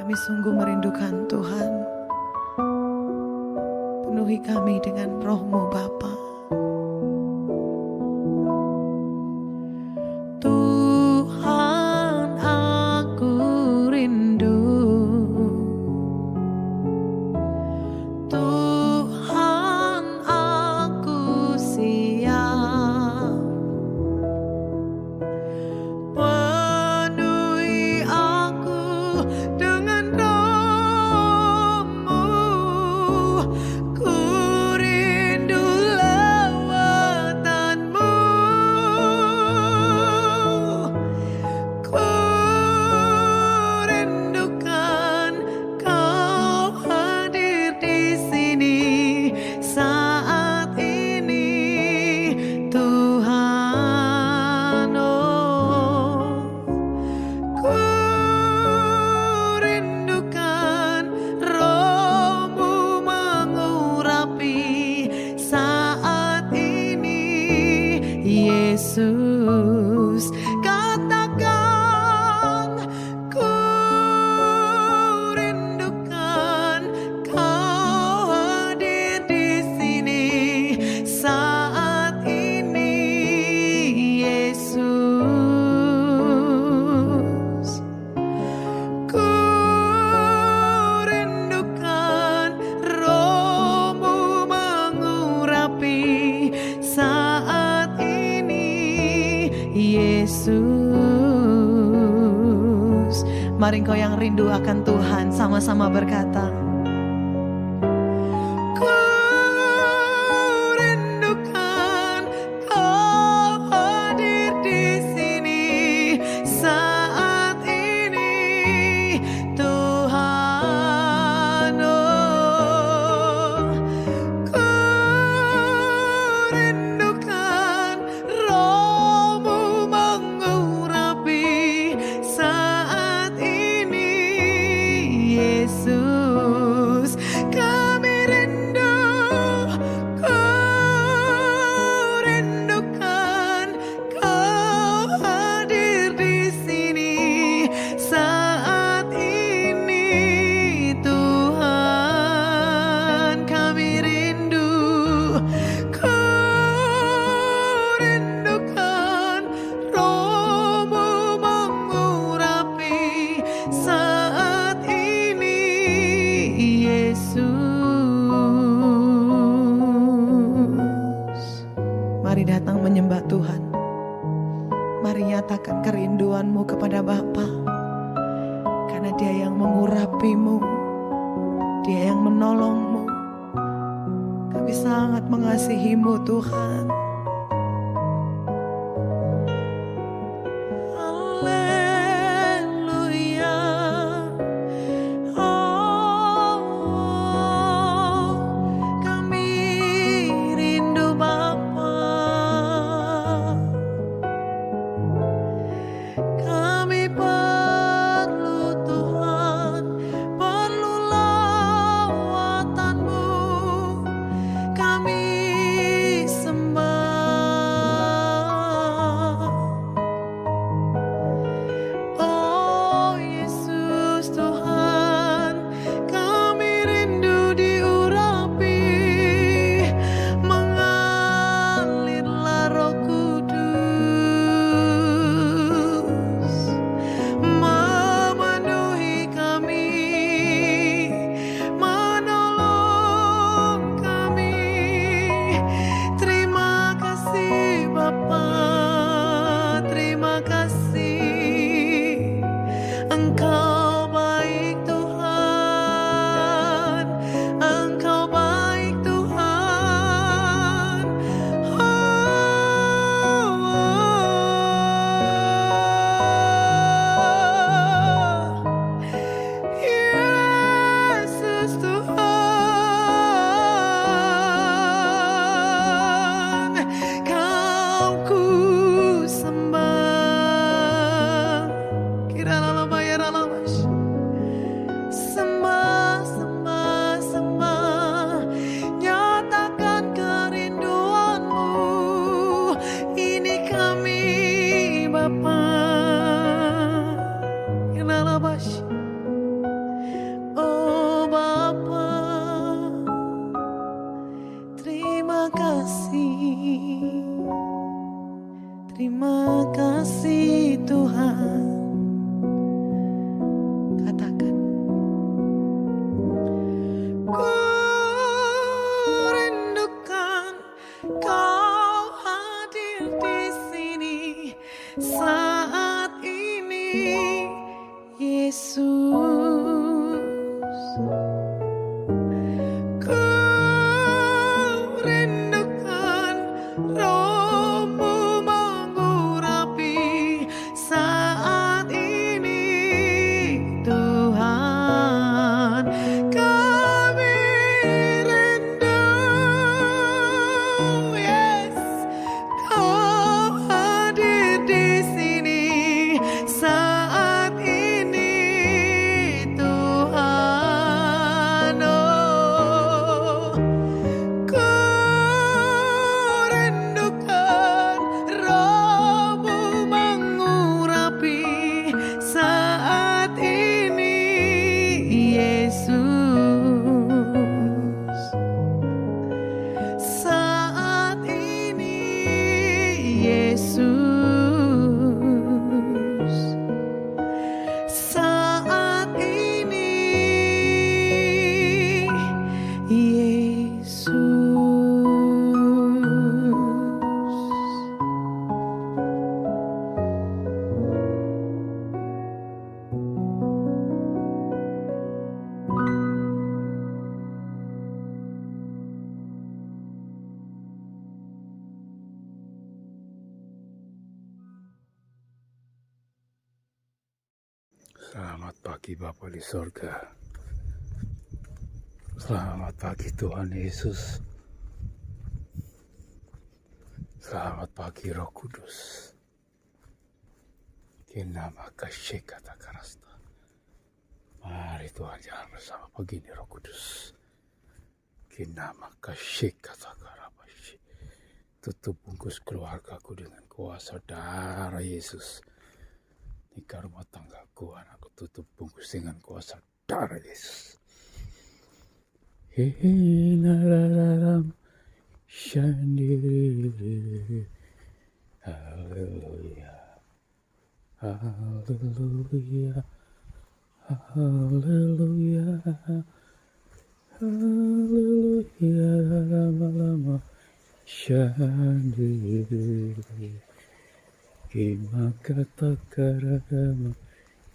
Kami sungguh merindukan Tuhan. Penuhi kami dengan roh-Mu Bapa. Tuhan, aku rindu. Tuhan, aku siap. Penuhi aku dengan roh-Mu. Ku rindu lawatan-Mu. Ku rindukan Kau hadir di sini saat ini, Tuhan. Oh, ku rindukan roh-Mu mengurapi saat ini, Yesus. Katakan, ku rindukan Kau hadir di sini saat ini, Yesus. Ku rindukan roh-Mu mengurapi saat ini, Yesus. Mari engkau yang rindu akan Tuhan sama-sama berkata, ku rindukan Kau hadir di sini saat ini, Tuhan. Oh, ku rindukan roh-Mu mengurapi saat ini, Yesus. Kami rindu, ku rindukan Kau hadir di sini saat ini, Tuhan. Kami rindu, ku rindukan roh-Mu mengurapi saat ini, Yesus. Mari datang menyembah Tuhan. Mari nyatakan kerinduanmu kepada Bapa, karena Dia yang mengurapimu, Dia yang menolongmu. Kami sangat mengasihimu, Tuhan. Haleluya. Oh, kami rindu Bapa. Kami perlu Tuhan, perlu lawatan-Mu. Kami sembah Terima kasih Tuhan. Katakan. Ku rindukan Kau hadir di sini saat ini, Yesus. Ku rindukan Roh-Mu mengurapi saat ini, Tuhan. Kami rindu, yes, Kau hadir di sini saat ini, Tuhan. Oh, ku rindukan Roh-Mu mengurapi saat ini, Yesus. Saat ini, Yesus. Saat ini, Yesus. Selamat pagi Bapa di sorga. Selamat pagi Tuhan Yesus. Selamat pagi Roh Kudus. Kinama kasih kata karasta. Mari Tuhan jalan bersama pagi ini Roh Kudus. Kinama kasih kata karabashi. Tutup bungkus keluargaku dengan kuasa darah Yesus. Nikah rumah tanggaku, anakku tutup bungkus dengan kuasa darah Yesus. Hinararam shandiri. Haleluya. Haleluya. Haleluya. Haleluya. Lama-lama shandiri. Kima kata karagama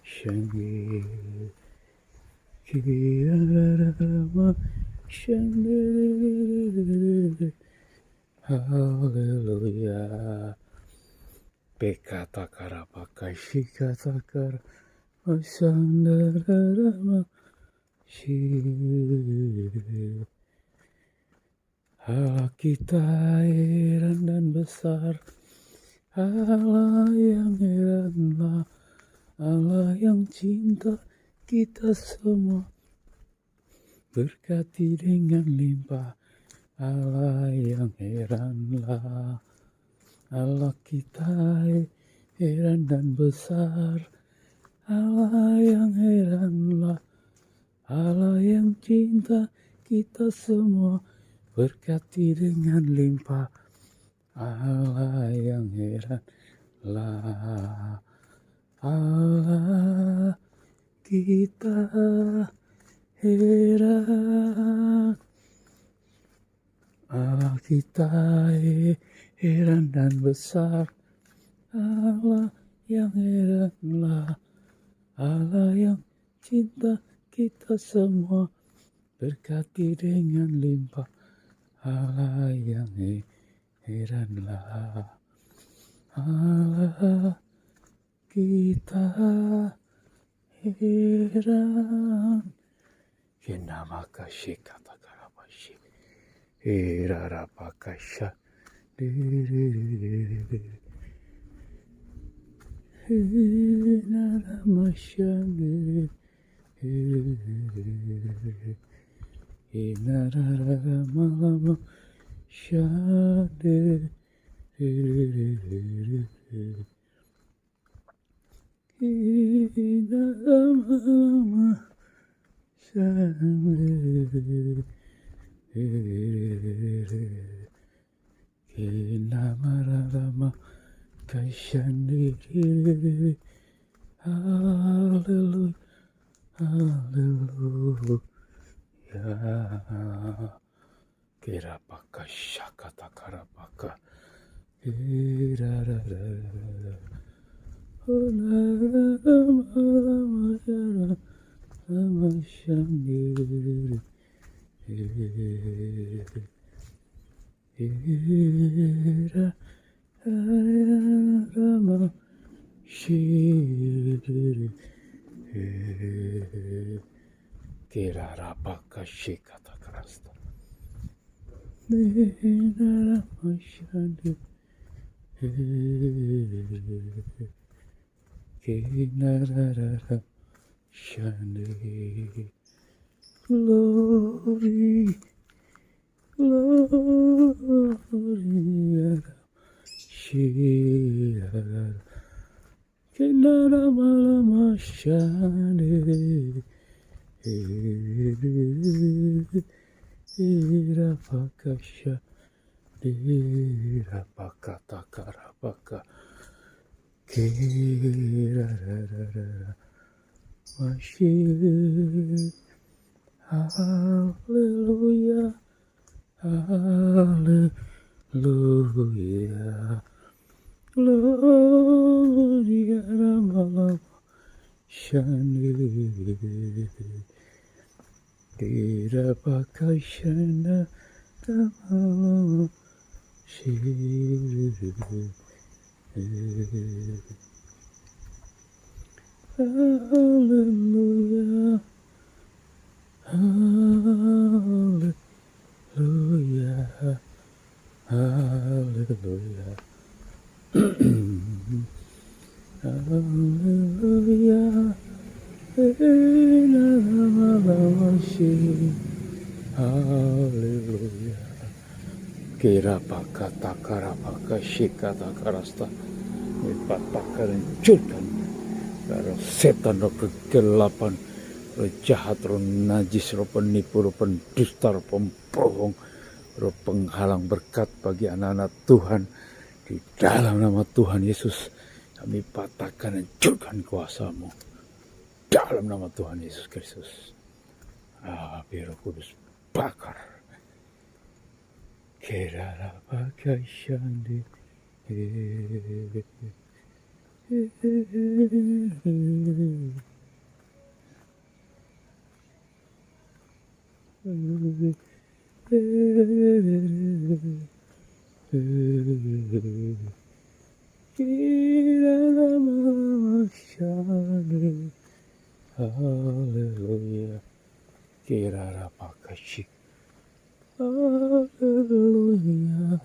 shangi kirarama shangi. Haleluya. Pekata karapaka shikata kara masandarama shi. Allah kita heran dan besar, Allah yang heranlah, Allah yang cinta kita semua, berkati dengan limpah. Allah yang heranlah, Allah kita heran dan besar, Allah yang heranlah, Allah yang cinta kita semua, berkati dengan limpah. Allah yang heranlah, Allah kita heran, Allah kita heran dan besar, Allah yang heranlah, Allah yang cinta kita semua, berkati dengan limpah. Allah yang heranlah, Allah kita heran. Kinama kasih kata karabashi. Hirarapakasha. Hinaramashan. Hinaramalama shade. Hinaramalama shade. Kinamarama shandiri. Haleluya, haleluya. Kirapaka shakata karapaka. Irararara. Shandiri. Rama Shiri Kirarapaka Shikata Krasta Rama Shandi Kinarara Shandi Glory Glory Shira Kenara Malama Shani Ira Pakasha Ira Pakata Karapaka Kira Mashi Hallelujah Hallelujah Gloria Ramala Shani Ira Pakashana Ramala Shiri Hallelujah Hallelujah Hallelujah Hallelujah Hallelujah Kira pakata karapaka shikata karasta Mipataka hancurkan Darah setan roh kegelapan roh jahat, roh najis, roh penipu, roh pendusta, roh pembohong, roh penghalang berkat bagi anak-anak Tuhan. Di dalam nama Tuhan Yesus kami patahkan, hancurkan kuasa-Mu. Dalam nama Tuhan Yesus Kristus. Api Roh Kudus bakar. Kerara pakai syandi. Haleluya. Kirara pakashik. Haleluya.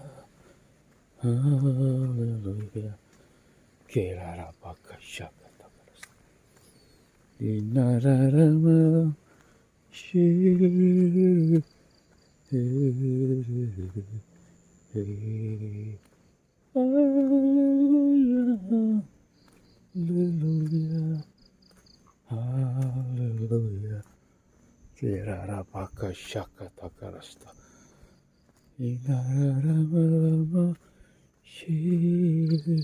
Haleluya. Kirara pakashak. Dinararama shiri. Hallelujah, hallelujah, hallelujah. Kirara paka shaka takarasta. Inararama shiri.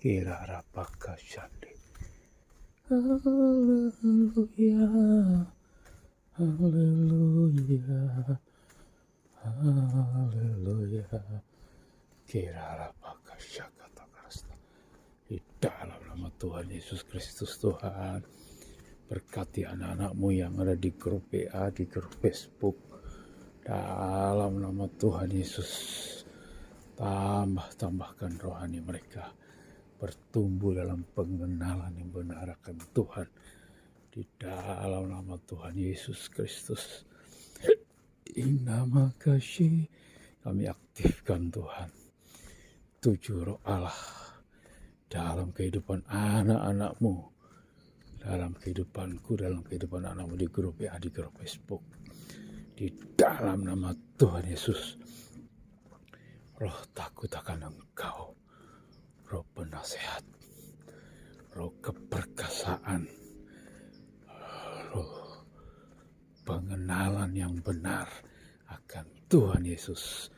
Kirara paka shandi. Hallelujah, hallelujah, hallelujah. Kirara pakashaka takarasta. Di dalam nama Tuhan Yesus Kristus Tuhan, berkati anak-anak-Mu yang ada di grup WA, di grup Facebook. Dalam nama Tuhan Yesus, tambahkan rohani mereka bertumbuh dalam pengenalan yang benar akan Tuhan. Di dalam nama Tuhan Yesus Kristus, nama kasih kami aktifkan Tuhan. 7 roh Allah dalam kehidupan anak-anak-Mu, dalam kehidupanku, dalam kehidupan anak-Mu di grup WA, di grup Facebook. Di dalam nama Tuhan Yesus, roh takut akan Engkau, roh penasehat, roh keperkasaan, roh pengenalan yang benar akan Tuhan Yesus,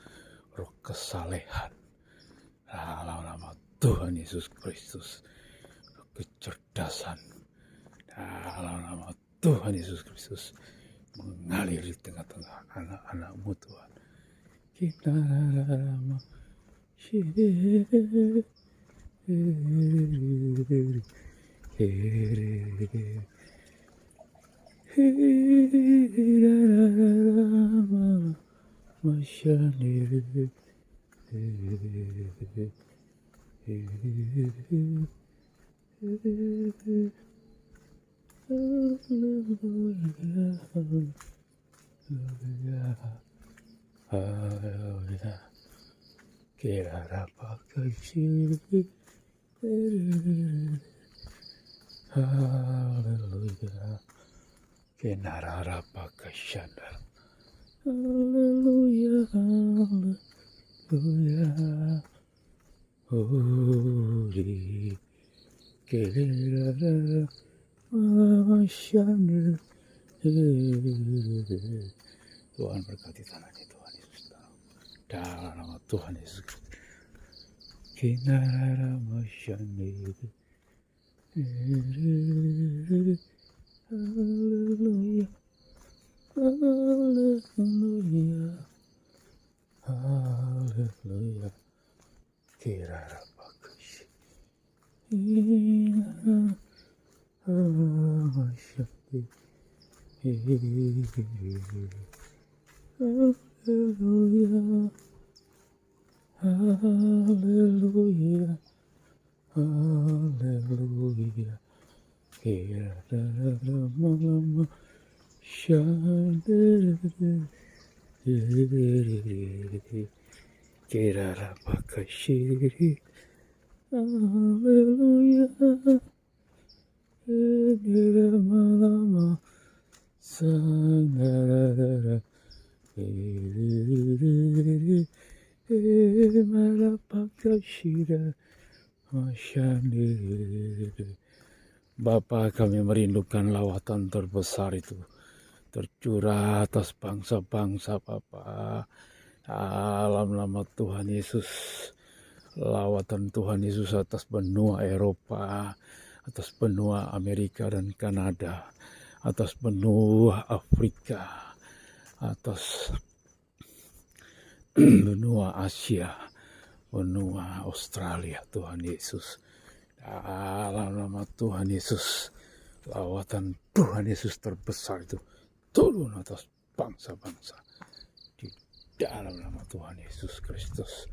kesalehan. Dalam nama Tuhan Yesus Kristus, kecerdasan. Dalam nama Tuhan Yesus Kristus mengalir di tengah-tengah anak-anak-Mu Tuhan. Kita nama Haleluya, kira pakai siri. Haleluya, kenara pakai sandal. Haleluya, haleluya, Hori, kira sandal. Tuhan berkati tanah ini, Tuhan Yesus. Dalam nama Tuhan Yesus. Kinara masyani. Haleluya. Haleluya. Haleluya. Kirara bagus. Masyani. Haleluya, haleluya, haleluya. Kira-kira shandere, kira-kira shiri. Haleluya, kira-kira sanara. Bapa, kami merindukan lawatan terbesar itu tercurah atas bangsa-bangsa, Bapa. Dalam nama Tuhan Yesus, lawatan Tuhan Yesus atas benua Eropa, atas benua Amerika dan Kanada, atas benua Afrika, atas benua Asia, benua Australia, Tuhan Yesus. Dalam nama Tuhan Yesus, lawatan Tuhan Yesus terbesar itu turun atas bangsa-bangsa. Di dalam nama Tuhan Yesus Kristus.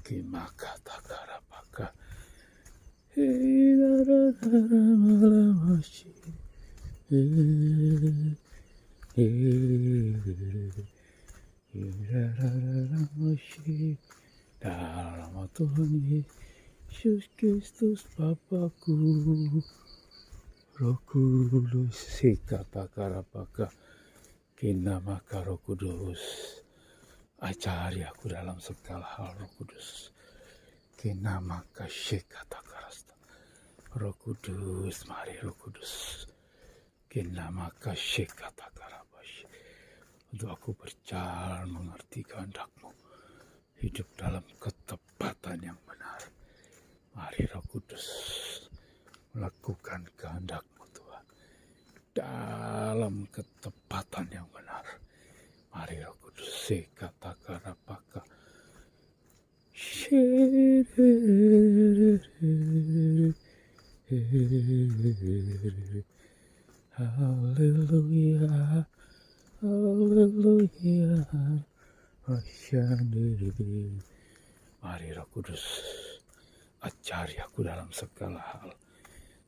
Kimaka takara baka. Dalam nama Tuhan Yesus Kristus Bapakku, Roh Kudus, sikata karapaka, kinamaka Roh Kudus, ajari aku dalam segala hal Roh Kudus, kinamaka sikata karasta, Roh Kudus, mari Roh Kudus, kinamaka sikata karabashi, untuk aku berjalan mengerti kehendak-Mu, hidup dalam ketepatan yang benar. Mari Roh Kudus, melakukan kehendak-Mu Tuhan, dalam ketepatan yang benar. Mari Roh Kudus, sekata karapaka. Haleluya, haleluya, mari Roh Kudus, ajari aku dalam segala hal,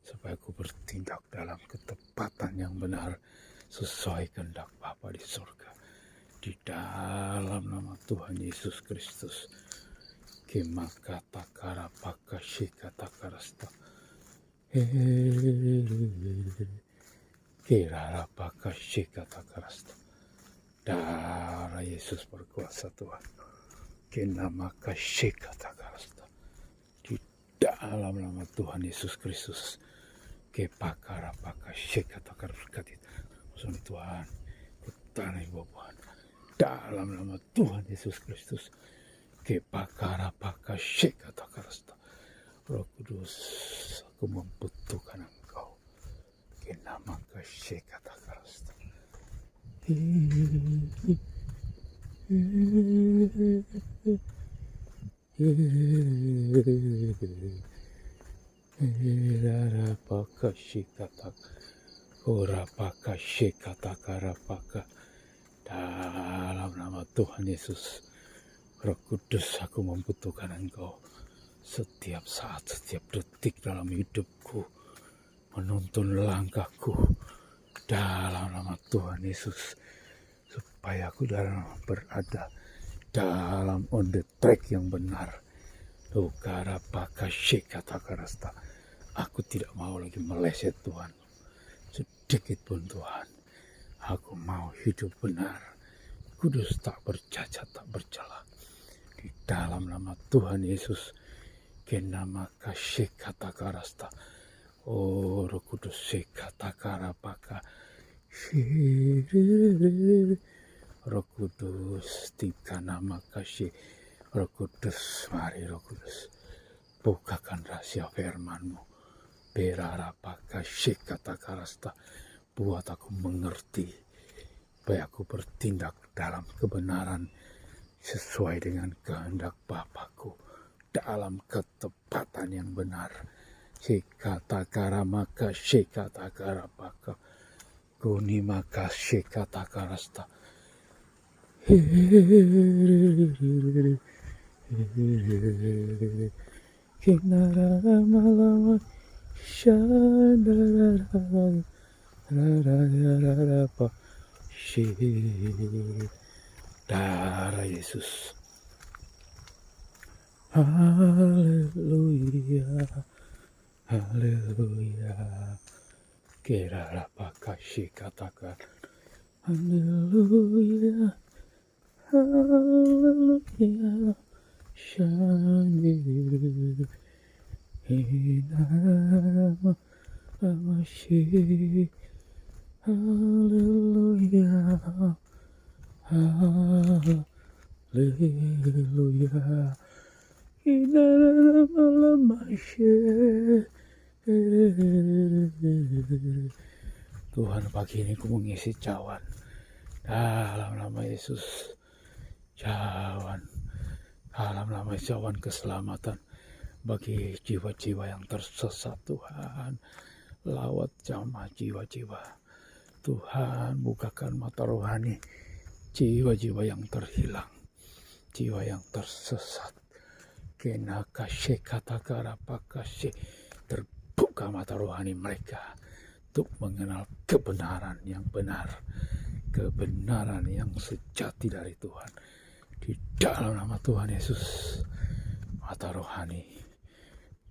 supaya aku bertindak dalam ketepatan yang benar, sesuai kehendak Bapa di surga. Di dalam nama Tuhan Yesus Kristus. Kimakata karapaka shikata karasta. Kirarapaka shikata karasta. Darah Yesus berkuasa Tuhan. Kinamaka shikata karasta. Dalam nama Tuhan Yesus Kristus, kepakarapaka shekata karukati, musuh Tuhan, kutanai Tuhan. Dalam nama Tuhan Yesus Kristus, Kepakara paka shekata karasta. Roh Kudus, aku membutuhkan Engkau. Kenamaka shekata karasta. Paka shekata. Ora paka shekata karapaka. Dalam nama Tuhan Yesus, Roh Kudus, aku membutuhkan Engkau setiap saat, setiap detik dalam hidupku, menuntun langkahku dalam nama Tuhan Yesus, supaya aku berada dalam on the track yang benar. Tukara paka shekata karasta. Aku tidak mau lagi meleset Tuhan, sedikit pun Tuhan. Aku mau hidup benar, kudus, tak bercacat, tak bercela. Di dalam nama Tuhan Yesus, kenama kasih kata karasta. Oh Roh Kudus sekata karapaka. Roh Kudus, tika nama kasih. Roh Kudus, mari Roh Kudus, bukakan rahasia firman-Mu. Berarapaka sekata karasta. Buat aku mengerti, supaya aku bertindak dalam kebenaran sesuai dengan kehendak Bapakku, dalam ketepatan yang benar. Shekata karamaka shekata karapaka kuni maka shekata karasta. Kinara malama shandarara rarararapa shi. Darah Yesus. Haleluya, haleluya. Kerala pakashi katakan. Haleluya, haleluya. Shani inarama amashi. Haleluya, haleluya. Inarama amashi. Tuhan, pagi ini ku mengisi cawan dalam nama Yesus. Cawan dalam nama cawan keselamatan bagi jiwa-jiwa yang tersesat. Tuhan, lawat jamah jiwa-jiwa. Tuhan, bukakan mata rohani jiwa-jiwa yang terhilang, jiwa yang tersesat. Kenaka shekata karapakashe. Terbuka mata rohani mereka untuk mengenal kebenaran yang benar, kebenaran yang sejati dari Tuhan. Di dalam nama Tuhan Yesus, mata rohani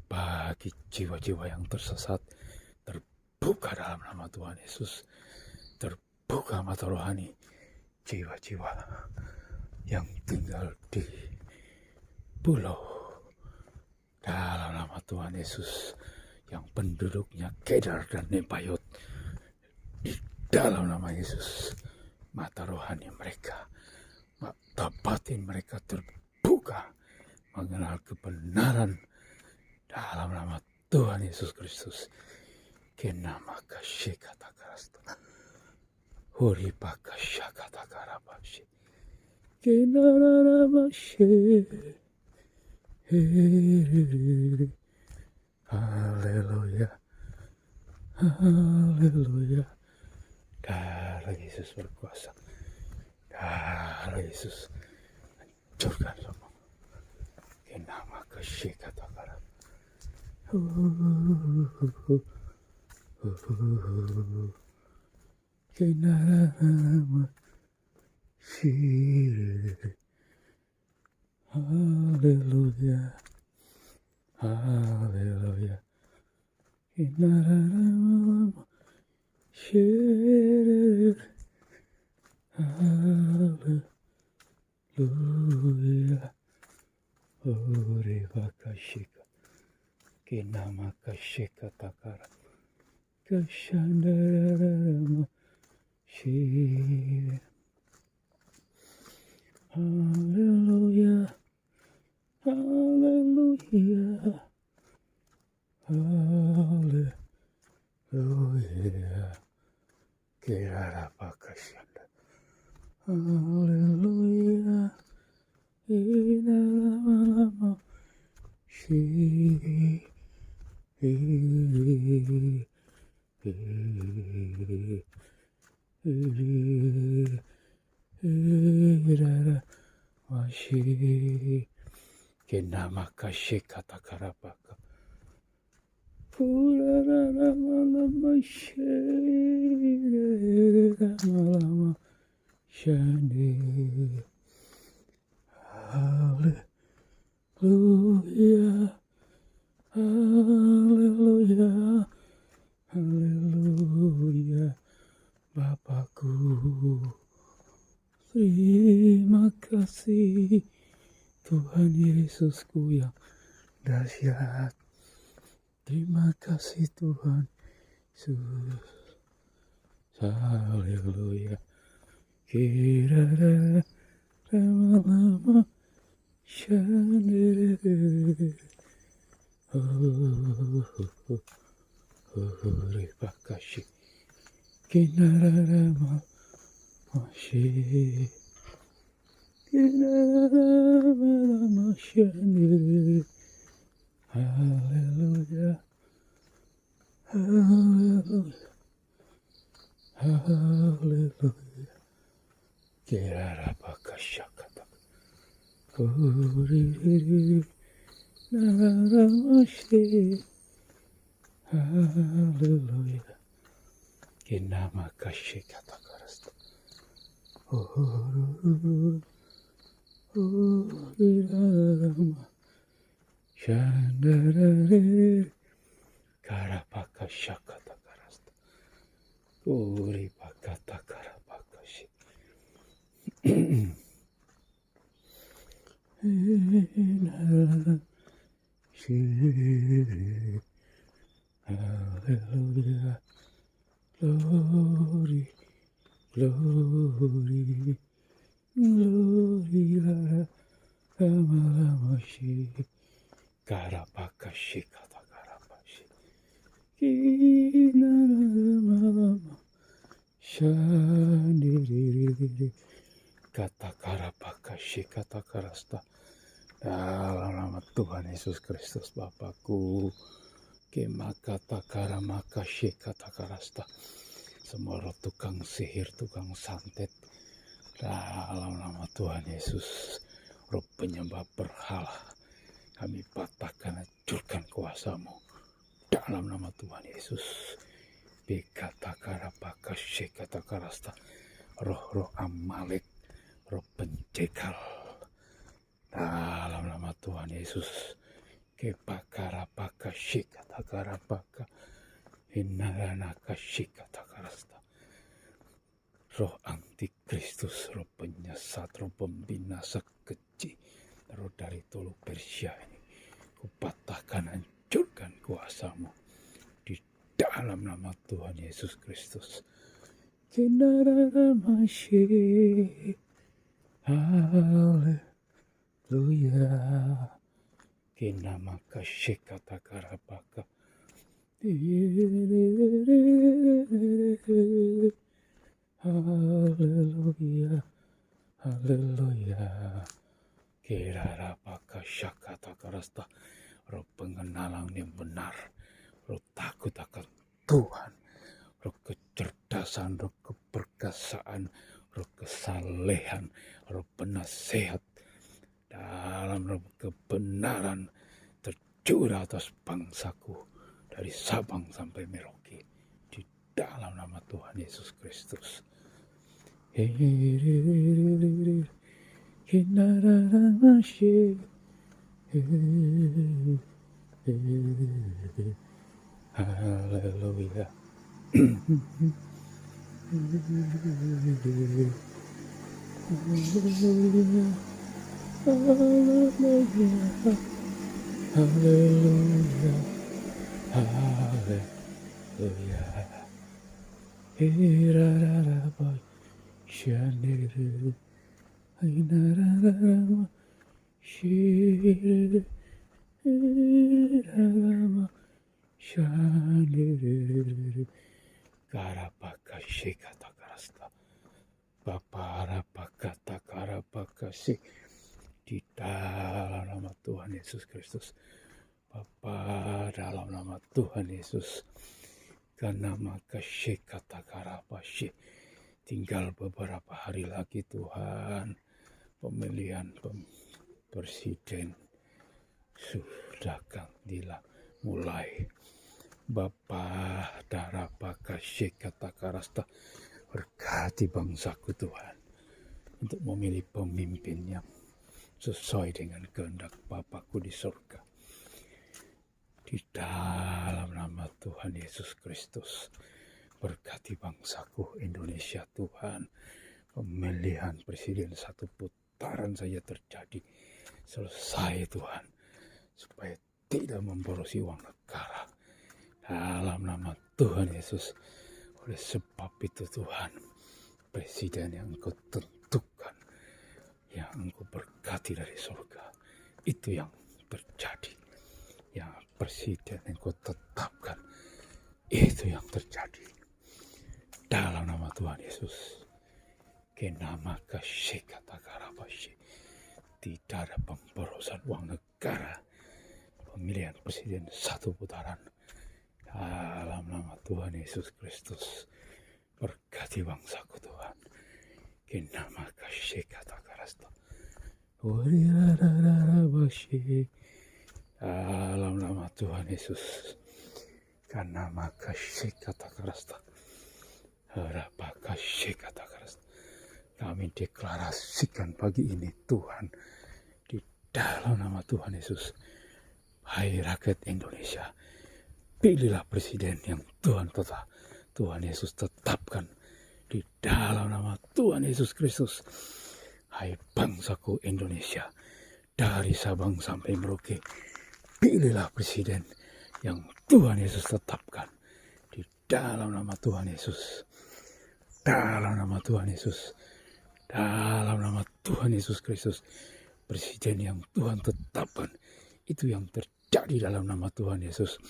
bagi jiwa-jiwa yang tersesat terbuka dalam nama Tuhan Yesus. Terbuka mata rohani jiwa-jiwa yang tinggal di pulau dalam nama Tuhan Yesus, yang penduduknya Kedar dan Nebayot. Di dalam nama Yesus, mata rohani mereka, mata batin mereka terbuka mengenal kebenaran dalam nama Tuhan Yesus Kristus. Kenama kasih kata karasta. Hori pakasya kata karabashi. Kenara bashi. Haleluya, haleluya. Darah Yesus berkuasa. Darah Yesus hancurkan semua. Kenama kasih kata karab. Kenama sih. Haleluya, haleluya. Kenama sih. Haleluya. Ore bakashika. Kenama kashika takara. Kashandarama shi. Haleluya. Hallelujah. Hallelujah. Kirarapakashanda. Hallelujah. Inalamalama. Shi. Irara. Washi. Kenamakashe katakarapaka. Purararamalama. Shiraramalama. Shani. Hallelujah. Haleluya, haleluya, Bapakku. Terima kasih Tuhan Yesusku yang dahsyat. Terima kasih Tuhan Yesus. Haleluya. Kirara lama-lama shandere. Terima kasih. Kinarama masih. Kinarama masih. Haleluya. Haleluya. Haleluya. Kirarapa kasyakata. Naramasih. Haleluya. Kinama kasih kata karasta. Irama. Shandarare. Karapaka syakata karasta. Uri pakata karapaka syik. Hallelujah, glory, glory, glory, Ramalashi, Karapakashi, Katakarapashi, Kinaramalama, Shandiriri, Katakarapakashi, Katakarasta. Dalam nama Tuhan Yesus Kristus Bapakku, kemakata karamaka shekata karasta, semua roh tukang sihir, tukang santet, dalam nama Tuhan Yesus, roh penyembah berhala, kami patahkan, hancurkan kuasamu, dalam nama Tuhan Yesus. Bekata karapaka shekata karasta, roh-roh Amalek, roh pencekal, dalam nama Tuhan Yesus. Kepakarapaka shikata karapaka inaranaka shikata karasta. Roh antikristus, roh penyesat, roh pembinasa keji, roh dari Tolu Persia ini kupatahkan, hancurkan kuasamu di dalam nama Tuhan Yesus Kristus. Kinaramashi. Haleluya. Kinamaka shikata karapaka. Haleluya. Haleluya. Kirarapaka syakata karasta. Roh pengenalan yang benar. Roh takut akan Tuhan. Roh kecerdasan, roh keperkasaan, roh kesalehan, roh penasehat. Dalam roh kebenaran tercurah atas bangsaku dari Sabang sampai Merauke di dalam nama Tuhan Yesus Kristus. Haleluya. Haleluya, haleluya, haleluya. Irararabai shandiru, inarararama Shirama Shanere Karapaka Shikata Karasta Paparapakata Karapakasi di dalam nama Tuhan Yesus Kristus. Bapa, dalam nama Tuhan Yesus, karena maka kata karapashi, tinggal beberapa hari lagi Tuhan, pemilihan presiden sudah akan mulai. Bapa, darapaka kata karasta, berkati bangsaku Tuhan, untuk memilih pemimpin yang sesuai dengan kehendak Bapakku di surga. Di dalam nama Tuhan Yesus Kristus, berkati bangsaku Indonesia Tuhan. Pemilihan presiden satu putaran saja terjadi. Selesai Tuhan, supaya tidak memborosi uang negara. Dalam nama Tuhan Yesus, oleh sebab itu Tuhan, presiden yang Engkau tentukan, yang Engkau berkati dari surga, itu yang terjadi. Yang presiden yang Kau tetapkan, itu yang terjadi. Dalam nama Tuhan Yesus, kenama kasih kata karabashi, tidak ada pemborosan uang negara. Pemilihan presiden satu putaran. Dalam nama Tuhan Yesus Kristus, berkati bangsaku Tuhan. Kenama kasih kata karasta. Wariarabashi. Dalam nama Tuhan Yesus, karena maka kata kerasta, kasih kata kerasta, kami deklarasikan pagi ini Tuhan, di dalam nama Tuhan Yesus, hai rakyat Indonesia, pilihlah presiden yang Tuhan Yesus tetapkan, di dalam nama Tuhan Yesus Kristus. Hai bangsaku Indonesia, dari Sabang sampai Merauke, pilihlah presiden yang Tuhan Yesus tetapkan, di dalam nama Tuhan Yesus. Dalam nama Tuhan Yesus. Dalam nama Tuhan Yesus Kristus. Presiden yang Tuhan tetapkan, itu yang terjadi dalam nama Tuhan Yesus.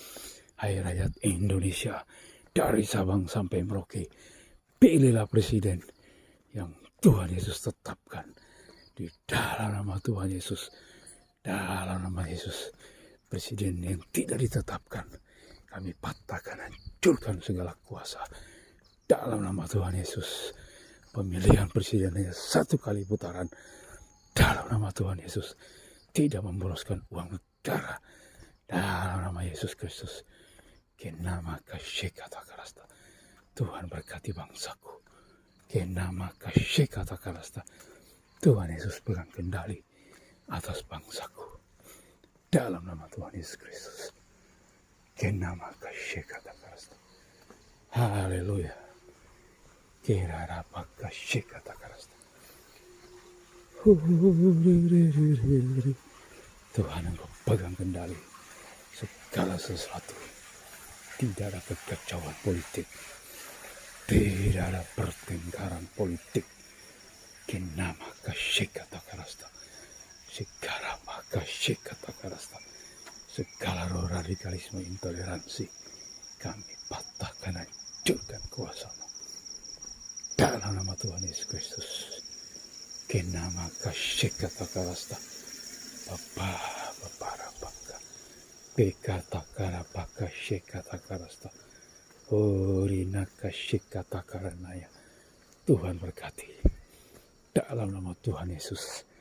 Hai rakyat Indonesia, dari Sabang sampai Merauke, pilihlah presiden yang Tuhan Yesus tetapkan, di dalam nama Tuhan Yesus. Dalam nama Yesus. Presiden yang tidak ditetapkan, kami patahkan, hancurkan segala kuasa. Dalam nama Tuhan Yesus. Pemilihan presiden hanya satu kali putaran. Dalam nama Tuhan Yesus. Tidak memboroskan uang negara. Dalam nama Yesus Kristus. Kenama kasih kata karasta. Tuhan berkati bangsaku. Kenama kasih kata karasta. Tuhan Yesus pegang kendali atas bangsaku. Dalam nama Tuhan Yesus Kristus. Kenama kasih kata karasta. Haleluya. Kirarapa kasih kata karasta. Tuhan Engkau pegang kendali segala sesuatu. Tidak ada kekacauan politik. Tidak ada pertengkaran politik. Kenama kasih kata karasta. Segala makasih kata karasta, segala roh radikalisme intoleransi, kami patahkan, hancurkan kuasa-Mu. Dalam nama Tuhan Yesus Kristus. Kenama kasih kata karasta. Bapa rapaka. Bekata karapaka kata karasta. Orina kasih kata karanaya. Tuhan berkati. Dalam nama Tuhan Yesus.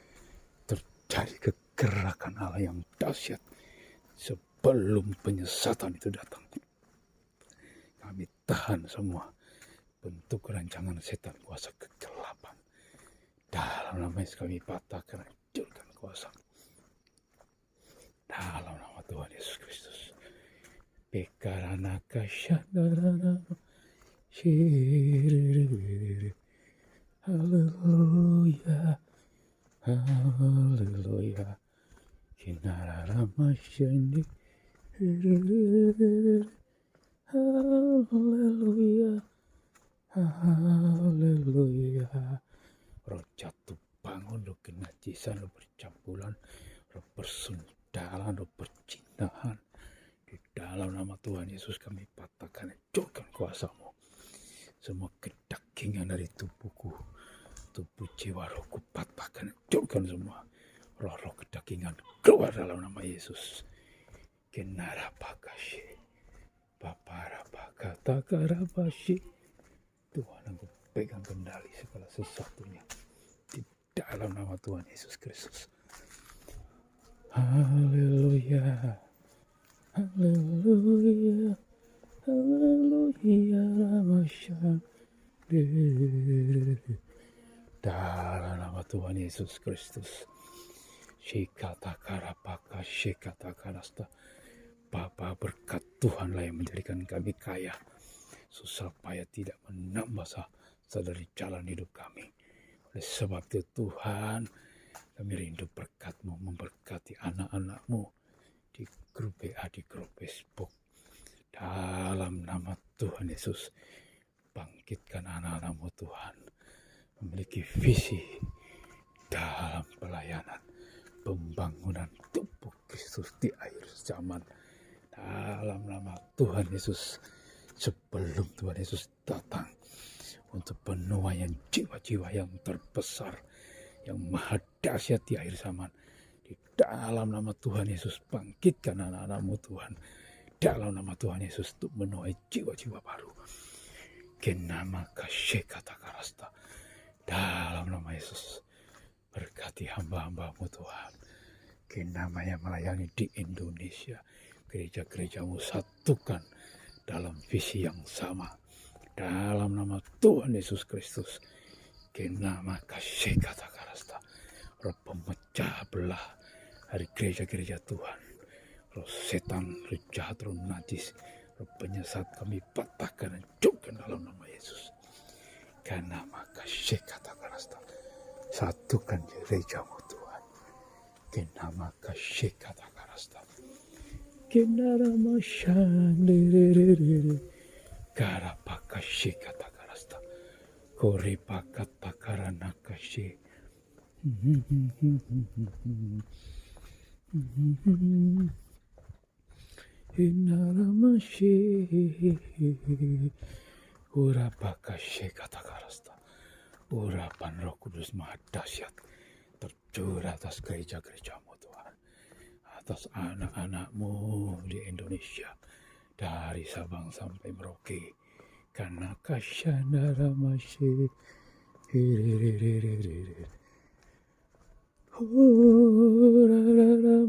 Cari kegerakan Allah yang dahsyat sebelum penyesatan itu datang. Kami tahan semua bentuk rancangan setan kuasa kegelapan. Dalam nama Yesus kami patahkan, hancurkan kuasa. Dalam nama Tuhan Yesus Kristus. Pekarana kasyadarana shiriri. Haleluya. Haleluya. Kinararamasyendi. Haleluya. Haleluya. Roh jatuh bangun roh kenajisan, roh percampuran, roh persundalan, roh percinahan. Di dalam nama Tuhan Yesus kami patahkan, hancurkan kuasa-Mu. Semua kedagingan dari tubuhku, tubuh jiwa rohku patahkan, hancurkan semua. Roh-roh kedagingan keluar dalam nama Yesus. Kenarapakashi, paparapakatakarabashi. Tuhan, aku pegang kendali segala sesuatunya di dalam nama Tuhan Yesus Kristus. Haleluya, haleluya, haleluya, ramasya. Dalam nama Tuhan Yesus Kristus. Shikatakarapaka, shikatakarasta. Bapa, berkat Tuhanlah yang menjadikan kami kaya, susah payah tidak menambah dari jalan hidup kami. Oleh sebab itu Tuhan, kami rindu berkat-Mu, memberkati anak-anak-Mu di grup WA, di grup Facebook. Dalam nama Tuhan Yesus, bangkitkan anak-anak-Mu Tuhan, memiliki visi dalam pelayanan, pembangunan tubuh Kristus di akhir zaman. Dalam nama Tuhan Yesus, sebelum Tuhan Yesus datang untuk penuaian jiwa-jiwa yang terbesar, yang maha dahsyat di akhir zaman. Di dalam nama Tuhan Yesus, bangkitkan anak-anak-Mu Tuhan. Dalam nama Tuhan Yesus, untuk menuai jiwa-jiwa baru. Kenama kasih kata karasta. Dalam nama Yesus, berkati hamba-hamba-Mu Tuhan. Kenama yang melayani di Indonesia. Gereja-gereja-Mu satukan dalam visi yang sama. Dalam nama Tuhan Yesus Kristus. Kenama kasih kata karasta. Roh pemecah belah dari gereja-gereja Tuhan. Roh setan, roh jahat, roh najis, roh penyesat kami patahkan dan hancurkan dalam nama Yesus. Kenama kasih kata karasta. Satukan gereja-Mu Tuhan. Kenama kasih kata karasta. Kenarama shandere karapakashi kata karasta. Koripakata karanakashi. Inaramashi urapakashi kata karasta. Urapan Roh Kudus Maha Dahsyat tercurah atas gereja-gereja-Mu Tuhan, atas anak-anak-Mu di Indonesia, dari Sabang sampai Merauke. Karena kasyandara masih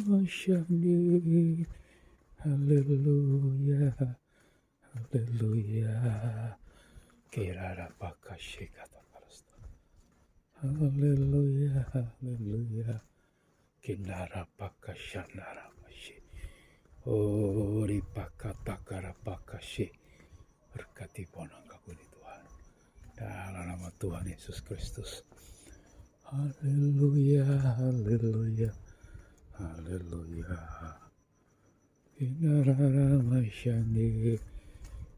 masyani. Haleluya, haleluya. Kirara pakasih kata karasta. Haleluya, haleluya. Kindara pakasandara masih. Ori pakata karapakasih. Berkati ponangkaku di Tuhan. Dalam nama Tuhan Yesus Kristus. Haleluya, haleluya, haleluya. Kinarara masyani,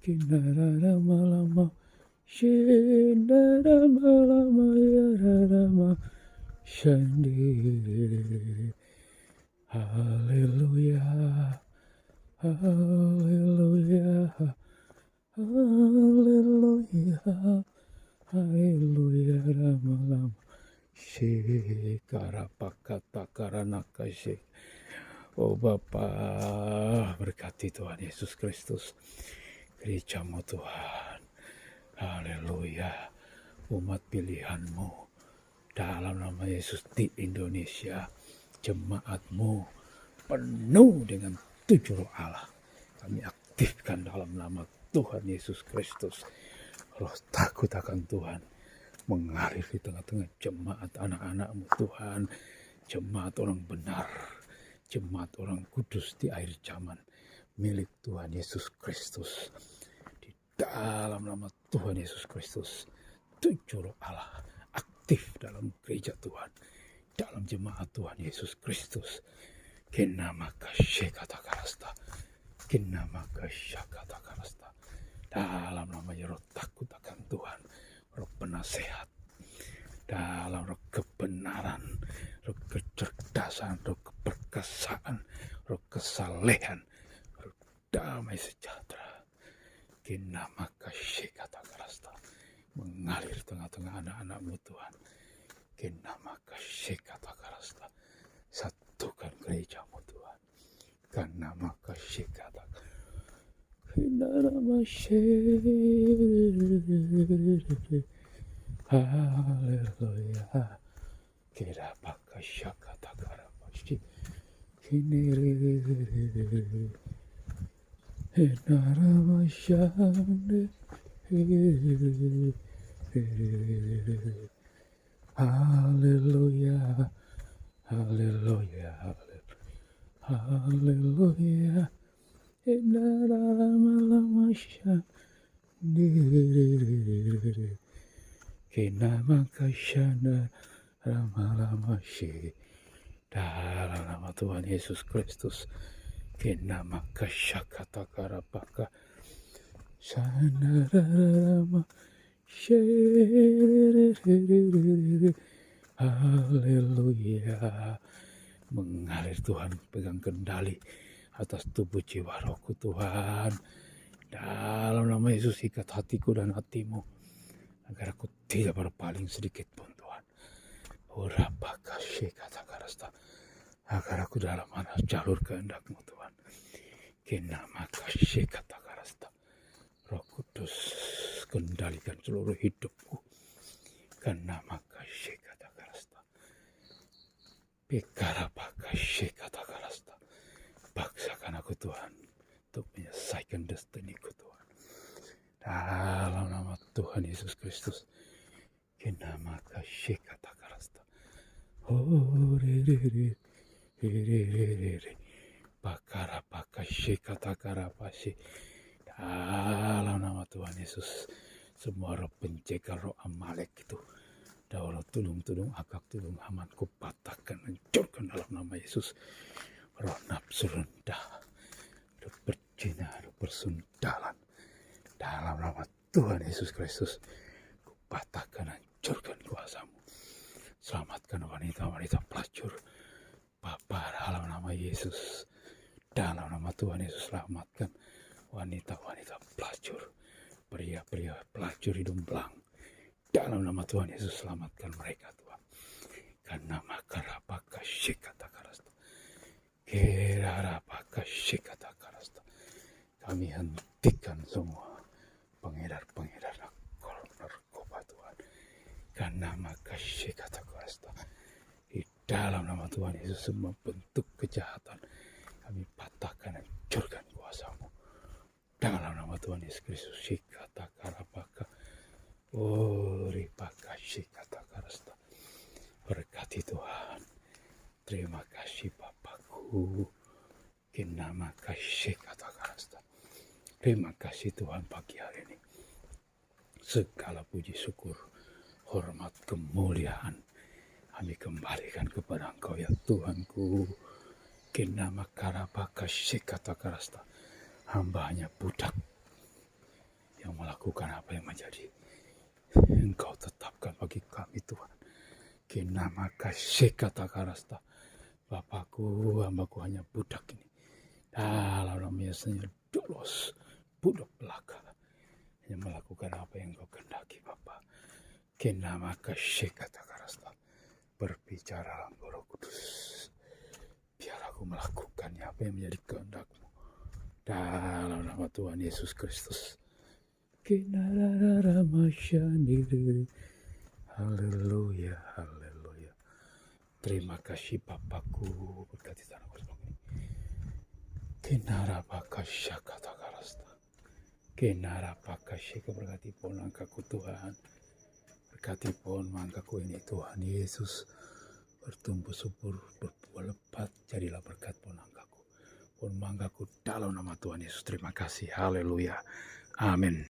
kinarara malama, shinara malama yarara masyani. Haleluya, haleluya, haleluya, haleluya, ramalam. Shikarapakata karanakasih. Oh Bapa, berkati Tuhan Yesus Kristus, gereja-Mu Tuhan. Haleluya, umat pilihan-Mu dalam nama Yesus di Indonesia. Jemaat-Mu penuh dengan tujuh roh Allah. Kami aktifkan dalam nama Tuhan Yesus Kristus. Roh takut akan Tuhan mengalir di tengah-tengah jemaat anak-anak-Mu Tuhan. Jemaat orang benar, jemaat orang kudus di akhir zaman, milik Tuhan Yesus Kristus. Di dalam nama Tuhan Yesus Kristus, tujuh roh Allah aktif dalam gereja Tuhan, dalam jemaat Tuhan Yesus Kristus. Kenama kasih kata karasta, kenama kasih kata karasta. Dalam nama roh takut akan Tuhan, roh penasehat, dalam roh kebenaran, roh kecerdasan, roh keperkasaan, roh kesalehan, roh damai sejahtera. Kinama kasih kata karasta mengalir tengah-tengah anak-anakmu Tuhan. Kinama kasih kata karasta satukan gerejamu Tuhan. Kinama kasih kata kinama haleluya. Kira pakai syakata karabashi kiniri Naramashande hallelujah, hallelujah, hallelujah. Nararamashande Kinamakashana ramalamashi. Dalam nama Tuhan Yesus Kristus. Kinamakashakata karapaka sanararama shererererere. Haleluya. Mengalir Tuhan, pegang kendali atas tubuh jiwa rohku Tuhan. Dalam nama Yesus ikat hatiku dan hatimu agar aku tidak berpaling sedikit pun Tuhan. Urapaka shekata karasta. Agar aku dalam mana jalur kehendak-Mu Tuhan. Kinamaka shekata karasta. Roh Kudus kendalikan seluruh hidupku. Kinamaka shekata karasta. Pikarapaka shekata karasta. Paksakan aku Tuhan untuk menyelesaikan destiniku Tuhan. Dalam nama Tuhan Yesus Kristus. Kinamaka shekata karasta. Oh, Pakarapaka shekata karapasi. Dalam nama Tuhan Yesus, semua roh pencegal, roh Amalek itu, roh tulung-tulung, akak tulung aman, kupatahkan, hancurkan dalam nama Yesus. Roh nafsu rendah, roh berzina, roh persundalan, dalam nama Tuhan Yesus Kristus, kupatahkan, hancurkan kuasamu. Selamatkan wanita-wanita pelacur, Bapa, dalam nama Yesus, dalam nama Tuhan Yesus, selamatkan wanita-wanita pelacur, pria-pria pelacur hidung belang, dalam nama Tuhan Yesus, selamatkan mereka Tuhan. Karena makarapaka shikata karasta, kerarapaka shikata karasta, kami hentikan semua pengedar-pengedar narkoba Tuhan. Karena makasih kata karasta, di dalam nama Tuhan Yesus semua bentuk kejahatan kami patahkan, hancurkan kuasa-Mu. Dalam nama Tuhan Yesus Kristus, shikata karapaka, ripaka shikata karasta. Berkati Tuhan. Terima kasih Bapakku. Kinama kasih kata karasta. Terima kasih Tuhan pagi hari ini. Segala puji syukur, hormat, kemuliaan kami kembalikan kepada Engkau ya Tuhanku. Kinama karapaka shikata karasta. Hamba hanya budak yang melakukan apa yang menjadi Engkau tetapkan bagi kami Tuhan. Kinama kasih kata karasta. Bapakku, hambaku hanya budak ini. Dalam nama Yesus dolos, budak belaka. Hanya melakukan apa yang Engkau kehendaki Bapa. Kinama kasih kata karasta. Berbicara Roh Kudus. Biar aku melakukannya apa yang menjadi kehendak-Mu. Dalam nama Tuhan Yesus Kristus. Haleluya, haleluya. Terima kasih Bapakku, berkati tanah kosong ini. Kinarapakasya kata karasta. Kinarapakasya berkati pohon angkaku Tuhan. Berkati pohon mangkaku ini Tuhan Yesus. Bertumbuh subur, berbuah lebat, jadilah berkat pohon angkaku. Pohon mangkaku dalam nama Tuhan Yesus. Terima kasih, haleluya. Amin.